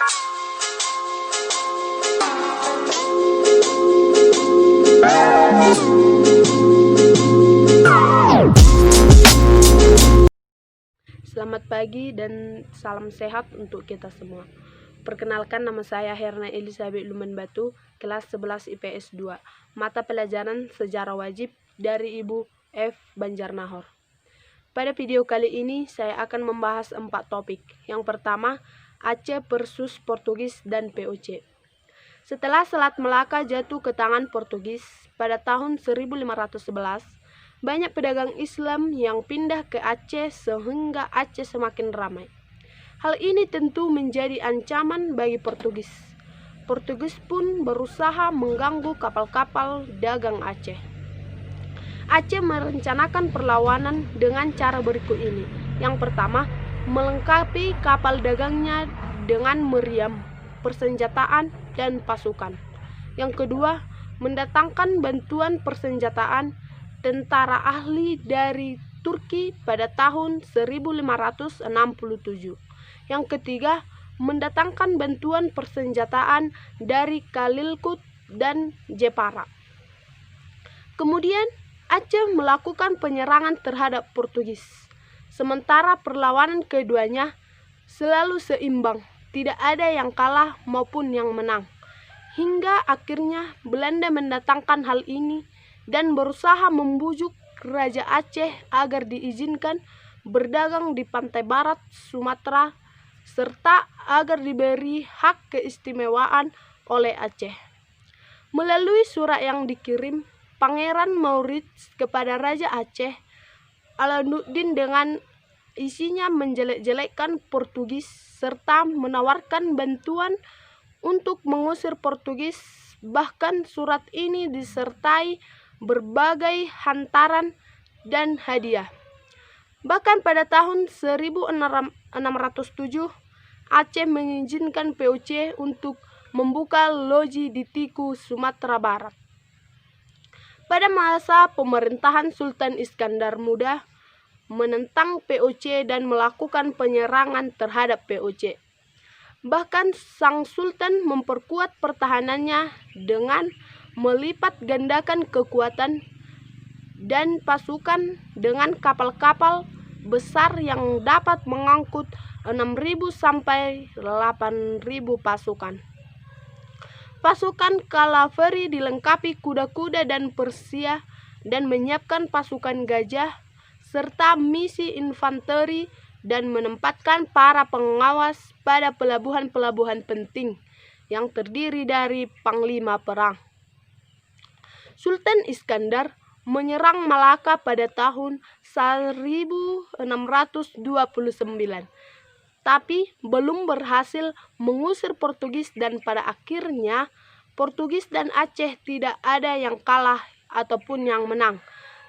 Selamat pagi dan salam sehat untuk kita semua. Perkenalkan, nama saya Herna Elizabeth Luman Batu, kelas 11 IPS 2, mata pelajaran Sejarah Wajib dari Ibu F. Banjarnahor. Pada video kali ini saya akan membahas 4 topik. Yang pertama, Aceh versus Portugis dan POC. Setelah Selat Melaka jatuh ke tangan Portugis pada tahun 1511, banyak pedagang Islam yang pindah ke Aceh sehingga Aceh semakin ramai. Hal ini tentu menjadi ancaman bagi Portugis. Portugis pun berusaha mengganggu kapal-kapal dagang Aceh. Aceh merencanakan perlawanan dengan cara berikut ini. Yang pertama, melengkapi kapal dagangnya dengan meriam, persenjataan, dan pasukan. Yang kedua, mendatangkan bantuan persenjataan tentara ahli dari Turki pada tahun 1567. Yang ketiga, mendatangkan bantuan persenjataan dari Kalilkut dan Jepara. Kemudian, Aceh melakukan penyerangan terhadap Portugis. Sementara perlawanan keduanya selalu seimbang, tidak ada yang kalah maupun yang menang. Hingga akhirnya Belanda mendatangkan hal ini dan berusaha membujuk Raja Aceh agar diizinkan berdagang di pantai barat Sumatera serta agar diberi hak keistimewaan oleh Aceh. Melalui surat yang dikirim Pangeran Maurits kepada Raja Aceh, Alanuddin, dengan isinya menjelek-jelekkan Portugis serta menawarkan bantuan untuk mengusir Portugis. Bahkan surat ini disertai berbagai hantaran dan hadiah. Bahkan pada tahun 1607, Aceh mengizinkan POC untuk membuka loji di Tiku, Sumatera Barat. Pada masa pemerintahan Sultan Iskandar Muda, menentang POC dan melakukan penyerangan terhadap POC. Bahkan sang sultan memperkuat pertahanannya dengan melipat gandakan kekuatan dan pasukan dengan kapal-kapal besar yang dapat mengangkut 6.000 sampai 8.000 pasukan. Pasukan kalaveri dilengkapi kuda-kuda dan Persia dan menyiapkan pasukan gajah serta misi infanteri dan menempatkan para pengawas pada pelabuhan-pelabuhan penting yang terdiri dari panglima perang. Sultan Iskandar menyerang Malaka pada tahun 1629, tapi belum berhasil mengusir Portugis dan pada akhirnya Portugis dan Aceh tidak ada yang kalah ataupun yang menang.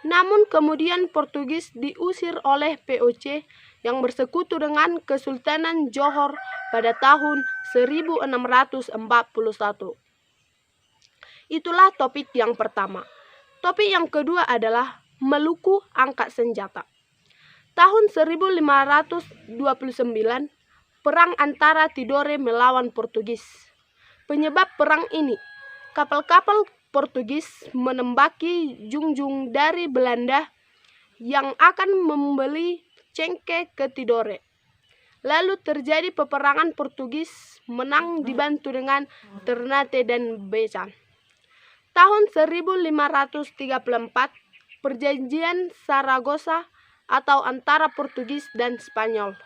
Namun kemudian Portugis diusir oleh POC yang bersekutu dengan Kesultanan Johor pada tahun 1641. Itulah topik yang pertama. Topik yang kedua adalah Maluku angkat senjata. Tahun 1529, perang antara Tidore melawan Portugis. Penyebab perang ini, kapal-kapal Portugis menembaki junjung dari Belanda yang akan membeli cengkeh ke Tidore. Lalu terjadi peperangan. Portugis menang dibantu dengan Ternate dan Besan. Tahun 1534, Perjanjian Saragossa atau antara Portugis dan Spanyol.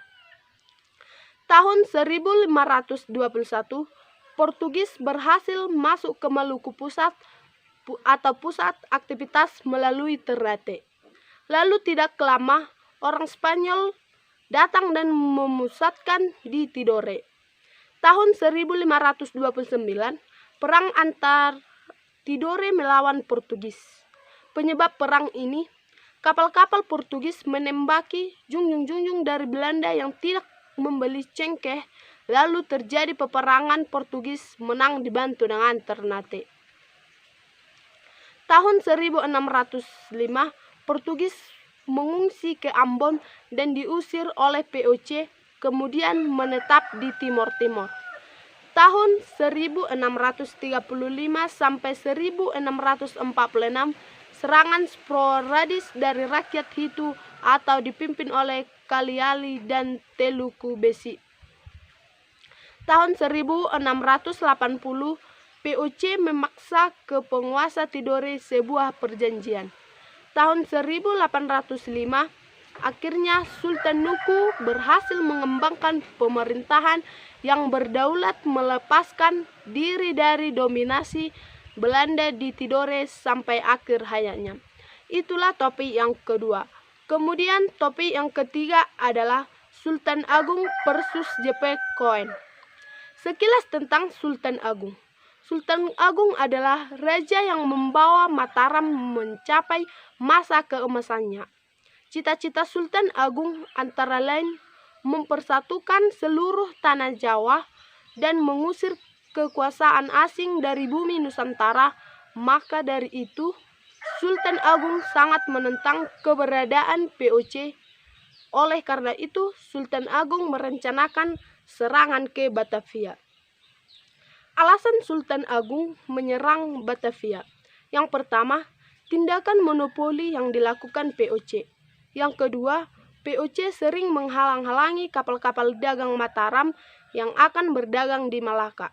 Tahun 1521, Portugis berhasil masuk ke Maluku pusat atau pusat aktivitas melalui Ternate. Lalu tidak lama, orang Spanyol datang dan memusatkan di Tidore. Tahun 1529, perang antar Tidore melawan Portugis. Penyebab perang ini, kapal-kapal Portugis menembaki junjung-junjung dari Belanda yang tidak membeli cengkeh. Lalu terjadi peperangan. Portugis menang dibantu dengan Ternate. Tahun 1605, Portugis mengungsi ke Ambon dan diusir oleh POC, kemudian menetap di Timor Timur. Tahun 1635 sampai 1646, serangan sporadis dari rakyat Hitu atau dipimpin oleh Kaliali dan Teluku Besi. Tahun 1680, POC memaksa ke penguasa Tidore sebuah perjanjian. Tahun 1805, akhirnya Sultan Nuku berhasil mengembangkan pemerintahan yang berdaulat, melepaskan diri dari dominasi Belanda di Tidore sampai akhir hayatnya. Itulah topik yang kedua. Kemudian topik yang ketiga adalah Sultan Agung versus JP Koen. Sekilas tentang Sultan Agung. Sultan Agung adalah raja yang membawa Mataram mencapai masa keemasannya. Cita-cita Sultan Agung antara lain mempersatukan seluruh tanah Jawa dan mengusir kekuasaan asing dari bumi Nusantara. Maka dari itu, Sultan Agung sangat menentang keberadaan POC. Oleh karena itu, Sultan Agung merencanakan serangan ke Batavia. Alasan Sultan Agung menyerang Batavia. Yang pertama, tindakan monopoli yang dilakukan POC. Yang kedua, POC sering menghalang-halangi kapal-kapal dagang Mataram yang akan berdagang di Malaka.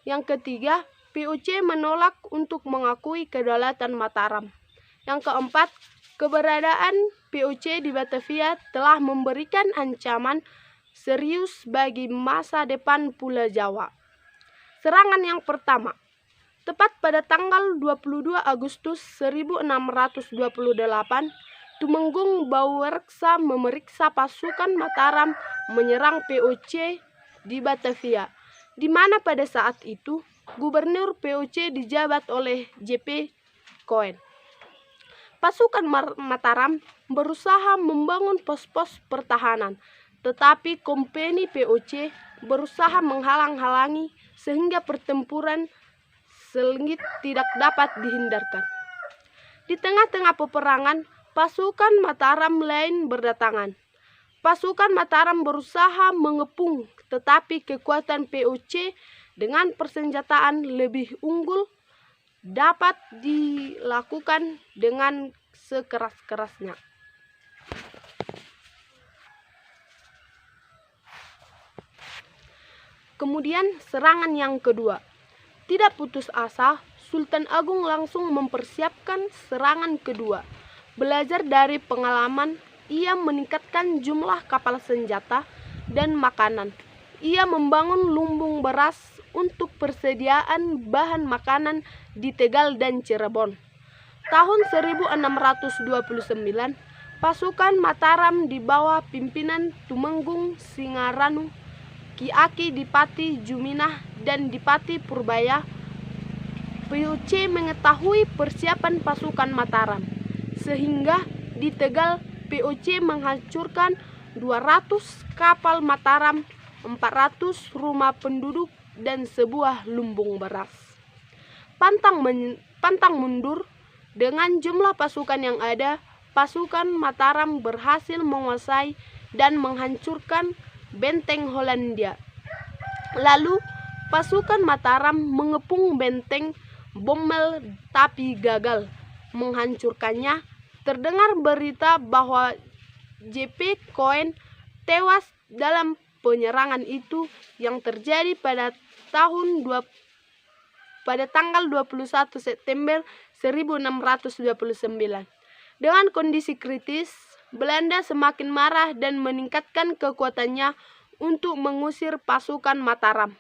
Yang ketiga, POC menolak untuk mengakui kedaulatan Mataram. Yang keempat, keberadaan POC di Batavia telah memberikan ancaman serius bagi masa depan Pulau Jawa. Serangan yang pertama, tepat pada tanggal 22 Agustus 1628, Tumenggung Baureksa memeriksa pasukan Mataram menyerang POC di Batavia, di mana pada saat itu gubernur POC dijabat oleh JP Koen. Pasukan Mataram berusaha membangun pos-pos pertahanan, tetapi kompeni POC berusaha menghalang-halangi sehingga pertempuran sengit tidak dapat dihindarkan. Di tengah-tengah peperangan, pasukan Mataram lain berdatangan. Pasukan Mataram berusaha mengepung, tetapi kekuatan POC dengan persenjataan lebih unggul dapat dilakukan dengan sekeras-kerasnya. Kemudian serangan yang kedua. Tidak putus asa, Sultan Agung langsung mempersiapkan serangan kedua. Belajar dari pengalaman, ia meningkatkan jumlah kapal senjata dan makanan. Ia membangun lumbung beras untuk persediaan bahan makanan di Tegal dan Cirebon. Tahun 1629, pasukan Mataram di bawah pimpinan Tumenggung Singaranu, Ki Aki Dipati Juminah dan Dipati Purbaya. POC mengetahui persiapan pasukan Mataram, sehingga di Tegal POC menghancurkan 200 kapal Mataram, 400 rumah penduduk dan sebuah lumbung beras. Pantang mundur, dengan jumlah pasukan yang ada, pasukan Mataram berhasil menguasai dan menghancurkan benteng Hollandia. Lalu pasukan Mataram mengepung benteng Bommel tapi gagal menghancurkannya. Terdengar berita bahwa JP Koen tewas dalam penyerangan itu yang terjadi pada tanggal 21 September 1629. Dengan kondisi kritis, Belanda semakin marah dan meningkatkan kekuatannya untuk mengusir pasukan Mataram.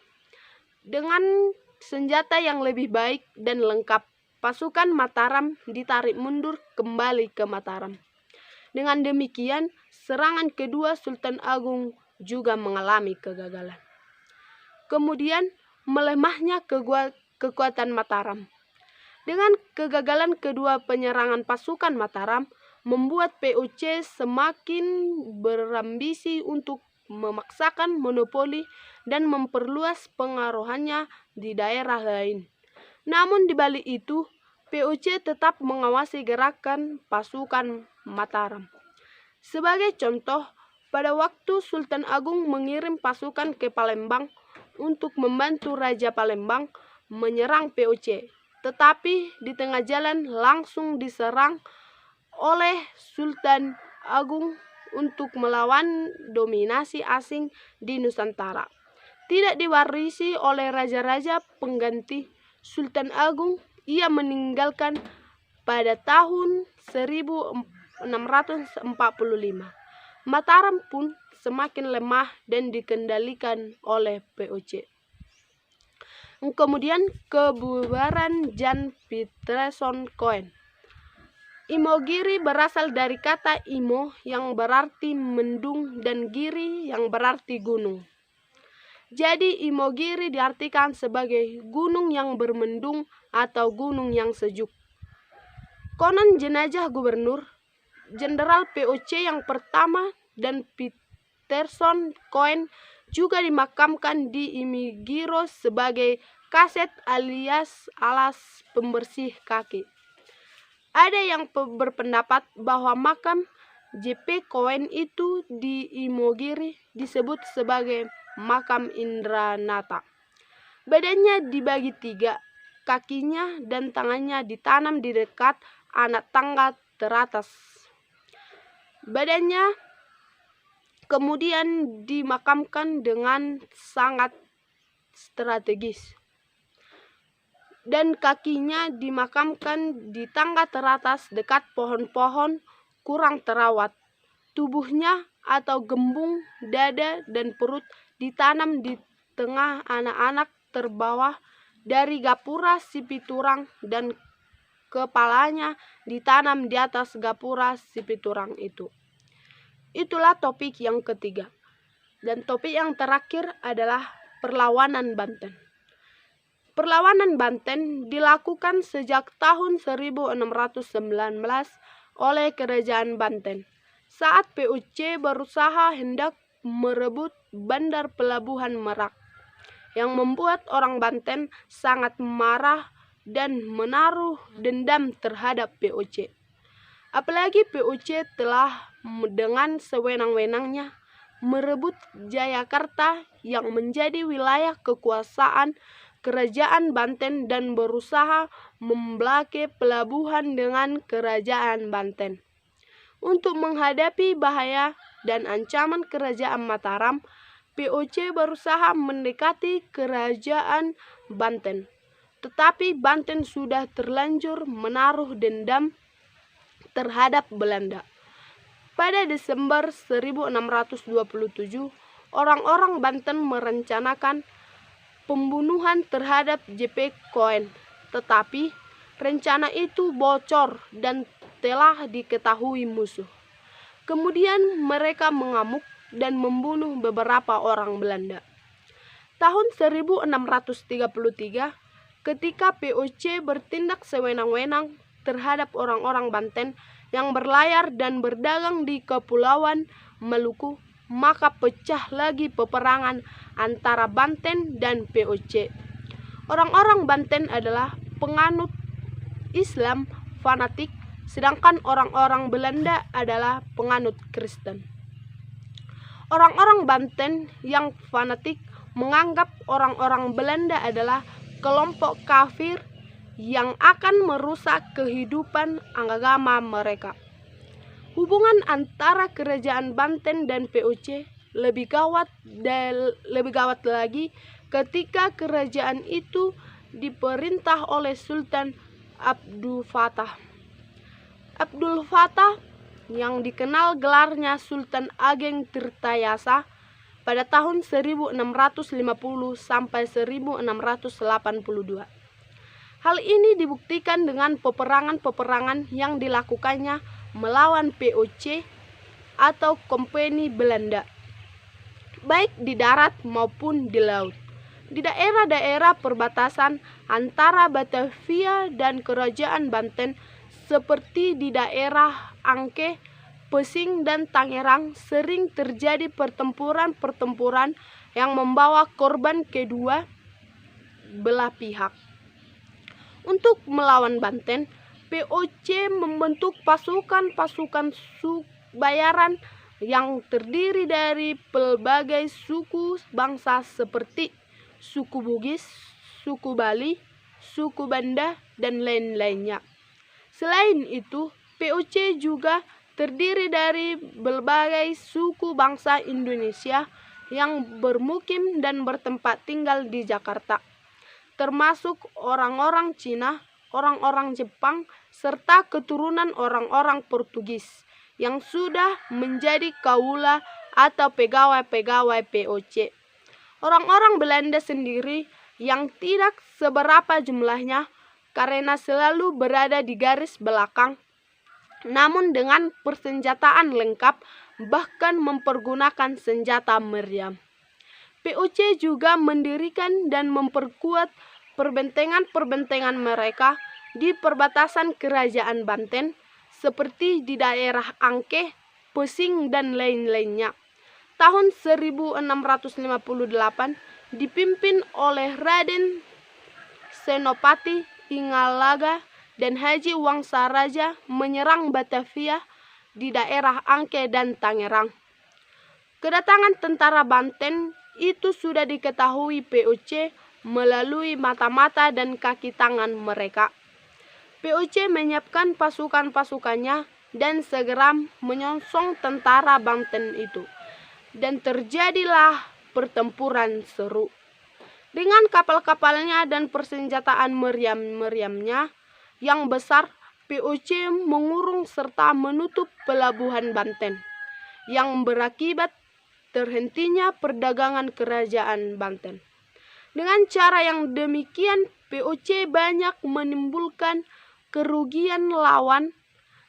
Dengan senjata yang lebih baik dan lengkap, pasukan Mataram ditarik mundur kembali ke Mataram. Dengan demikian, serangan kedua Sultan Agung juga mengalami kegagalan. Kemudian, melemahnya kekuatan Mataram. Dengan kegagalan kedua penyerangan pasukan Mataram, membuat POC semakin berambisi untuk memaksakan monopoli dan memperluas pengaruhannya di daerah lain. Namun di balik itu, POC tetap mengawasi gerakan pasukan Mataram. Sebagai contoh, pada waktu Sultan Agung mengirim pasukan ke Palembang, untuk membantu Raja Palembang menyerang POC. Tetapi di tengah jalan langsung diserang oleh Sultan Agung untuk melawan dominasi asing di Nusantara. Tidak diwarisi oleh raja-raja pengganti Sultan Agung, ia meninggalkan pada tahun 1645. Mataram pun semakin lemah dan dikendalikan oleh POC. Kemudian kebubaran Jan Pieterszoon Koen. Imogiri berasal dari kata imo yang berarti mendung dan giri yang berarti gunung. Jadi Imogiri diartikan sebagai gunung yang bermendung atau gunung yang sejuk. Konon jenazah Gubernur Jenderal POC yang pertama dan Pieterszoon Koen juga dimakamkan di Imogiri sebagai kaset alias alas pembersih kaki. Ada yang berpendapat bahwa makam JP Koen itu di Imogiri disebut sebagai makam Indranata. Badannya dibagi 3, kakinya dan tangannya ditanam di dekat anak tangga teratas. Badannya kemudian dimakamkan dengan sangat strategis. Dan kakinya dimakamkan di tangga teratas dekat pohon-pohon kurang terawat. Tubuhnya atau gembung, dada, dan perut ditanam di tengah anak-anak terbawah dari gapura si piturang dan kepalanya ditanam di atas gapura si piturang itu. Itulah topik yang ketiga. Dan topik yang terakhir adalah perlawanan Banten. Perlawanan Banten dilakukan sejak tahun 1619 oleh Kerajaan Banten saat POC berusaha hendak merebut Bandar Pelabuhan Merak, yang membuat orang Banten sangat marah dan menaruh dendam terhadap POC. Apalagi POC telah dengan sewenang-wenangnya merebut Jayakarta yang menjadi wilayah kekuasaan Kerajaan Banten dan berusaha memblokade pelabuhan dengan Kerajaan Banten. Untuk menghadapi bahaya dan ancaman Kerajaan Mataram, POC berusaha mendekati Kerajaan Banten. Tetapi Banten sudah terlanjur menaruh dendam terhadap Belanda. Pada Desember 1627, orang-orang Banten merencanakan pembunuhan terhadap JP Koen, tetapi rencana itu bocor dan telah diketahui musuh. Kemudian mereka mengamuk dan membunuh beberapa orang Belanda. Tahun 1633, ketika POC bertindak sewenang-wenang terhadap orang-orang Banten yang berlayar dan berdagang di Kepulauan Maluku, maka pecah lagi peperangan antara Banten dan POC. Orang-orang Banten adalah penganut Islam fanatik, sedangkan orang-orang Belanda adalah penganut Kristen. Orang-orang Banten yang fanatik menganggap orang-orang Belanda adalah kelompok kafir yang akan merusak kehidupan agama mereka. Hubungan antara Kerajaan Banten dan POC lebih gawat lagi ketika kerajaan itu diperintah oleh Sultan Abdul Fattah. Abdul Fattah yang dikenal gelarnya Sultan Ageng Tirtayasa pada tahun 1650 sampai 1682. Hal ini dibuktikan dengan peperangan-peperangan yang dilakukannya melawan POC atau Kompeni Belanda, baik di darat maupun di laut. Di daerah-daerah perbatasan antara Batavia dan Kerajaan Banten seperti di daerah Angke, Pesing, dan Tangerang sering terjadi pertempuran-pertempuran yang membawa korban kedua belah pihak. Untuk melawan Banten, POC membentuk pasukan-pasukan bayaran yang terdiri dari pelbagai suku bangsa seperti suku Bugis, suku Bali, suku Banda, dan lain-lainnya. Selain itu, POC juga terdiri dari berbagai suku bangsa Indonesia yang bermukim dan bertempat tinggal di Jakarta, termasuk orang-orang Cina, orang-orang Jepang, serta keturunan orang-orang Portugis yang sudah menjadi kaula atau pegawai-pegawai POC. Orang-orang Belanda sendiri yang tidak seberapa jumlahnya karena selalu berada di garis belakang, namun dengan persenjataan lengkap, bahkan mempergunakan senjata meriam. POC juga mendirikan dan memperkuat perbentengan-perbentengan mereka di perbatasan Kerajaan Banten, seperti di daerah Angke, Pesing, dan lain-lainnya. Tahun 1658 dipimpin oleh Raden Senopati Ingalaga dan Haji Wangsaraja menyerang Batavia di daerah Angke dan Tangerang. Kedatangan tentara Banten itu sudah diketahui POC melalui mata-mata dan kaki tangan mereka. POC menyiapkan pasukan-pasukannya dan segera menyongsong tentara Banten itu. Dan terjadilah pertempuran seru. Dengan kapal-kapalnya dan persenjataan meriam-meriamnya yang besar, POC mengurung serta menutup pelabuhan Banten, yang berakibat terhentinya perdagangan kerajaan Banten. Dengan cara yang demikian, POC banyak menimbulkan kerugian lawan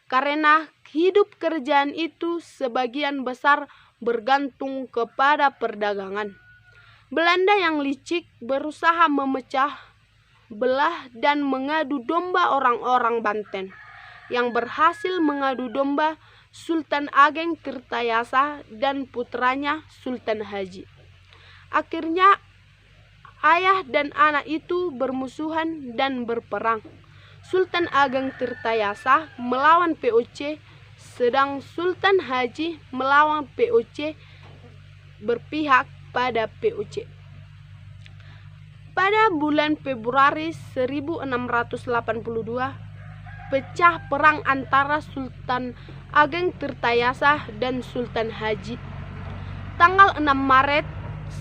karena hidup kerajaan itu sebagian besar bergantung kepada perdagangan. Belanda yang licik berusaha memecah belah dan mengadu domba orang-orang Banten, yang berhasil mengadu domba Sultan Ageng Tirtayasa dan putranya Sultan Haji. Akhirnya ayah dan anak itu bermusuhan dan berperang. Sultan Ageng Tirtayasa melawan POC, sedang Sultan Haji melawan POC, berpihak pada POC. Pada bulan Februari 1682, pecah perang antara Sultan Ageng Tirtayasa dan Sultan Haji. Tanggal 6 Maret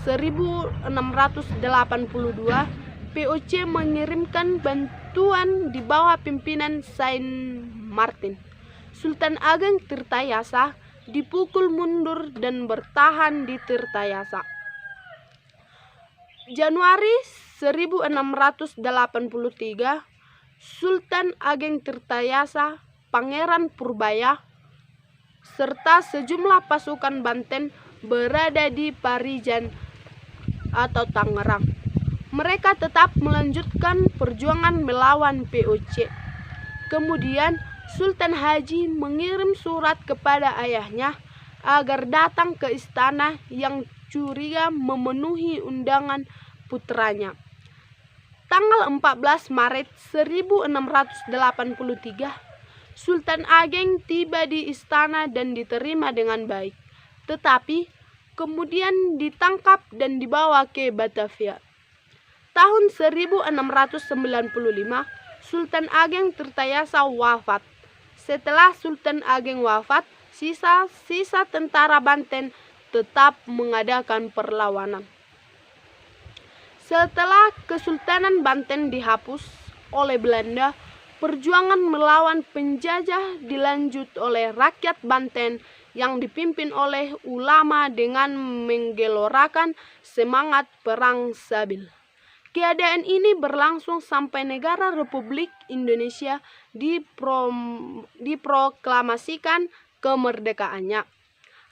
1682, POC mengirimkan bantuan di bawah pimpinan Saint Martin. Sultan Ageng Tirtayasa dipukul mundur dan bertahan di Tirtayasa. Januari 1683, Sultan Ageng Tirtayasa, Pangeran Purbaya, serta sejumlah pasukan Banten berada di Parijan atau Tangerang. Mereka tetap melanjutkan perjuangan melawan POC. Kemudian Sultan Haji mengirim surat kepada ayahnya agar datang ke istana yang curiga memenuhi undangan putranya. Tanggal 14 Maret 1683, Sultan Ageng tiba di istana dan diterima dengan baik, tetapi kemudian ditangkap dan dibawa ke Batavia. Tahun 1695, Sultan Ageng Tirtayasa wafat. Setelah Sultan Ageng wafat, sisa tentara Banten tetap mengadakan perlawanan. Setelah Kesultanan Banten dihapus oleh Belanda, perjuangan melawan penjajah dilanjut oleh rakyat Banten yang dipimpin oleh ulama dengan menggelorakan semangat perang sabil. Keadaan ini berlangsung sampai negara Republik Indonesia diproklamasikan kemerdekaannya.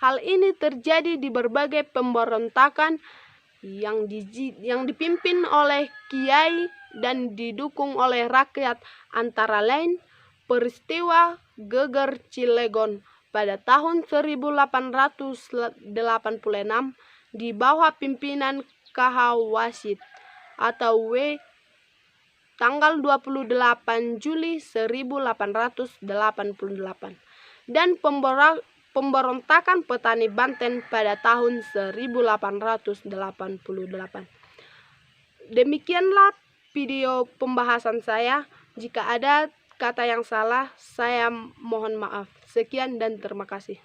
Hal ini terjadi di berbagai pemberontakan yang dipimpin oleh kiai dan didukung oleh rakyat, antara lain peristiwa Geger Cilegon pada tahun 1886 di bawah pimpinan K.H. Wasid atau W. tanggal 28 Juli 1888 dan pemberontakan petani Banten pada tahun 1888. Demikianlah video pembahasan saya. Jika ada kata yang salah, saya mohon maaf. Sekian dan terima kasih.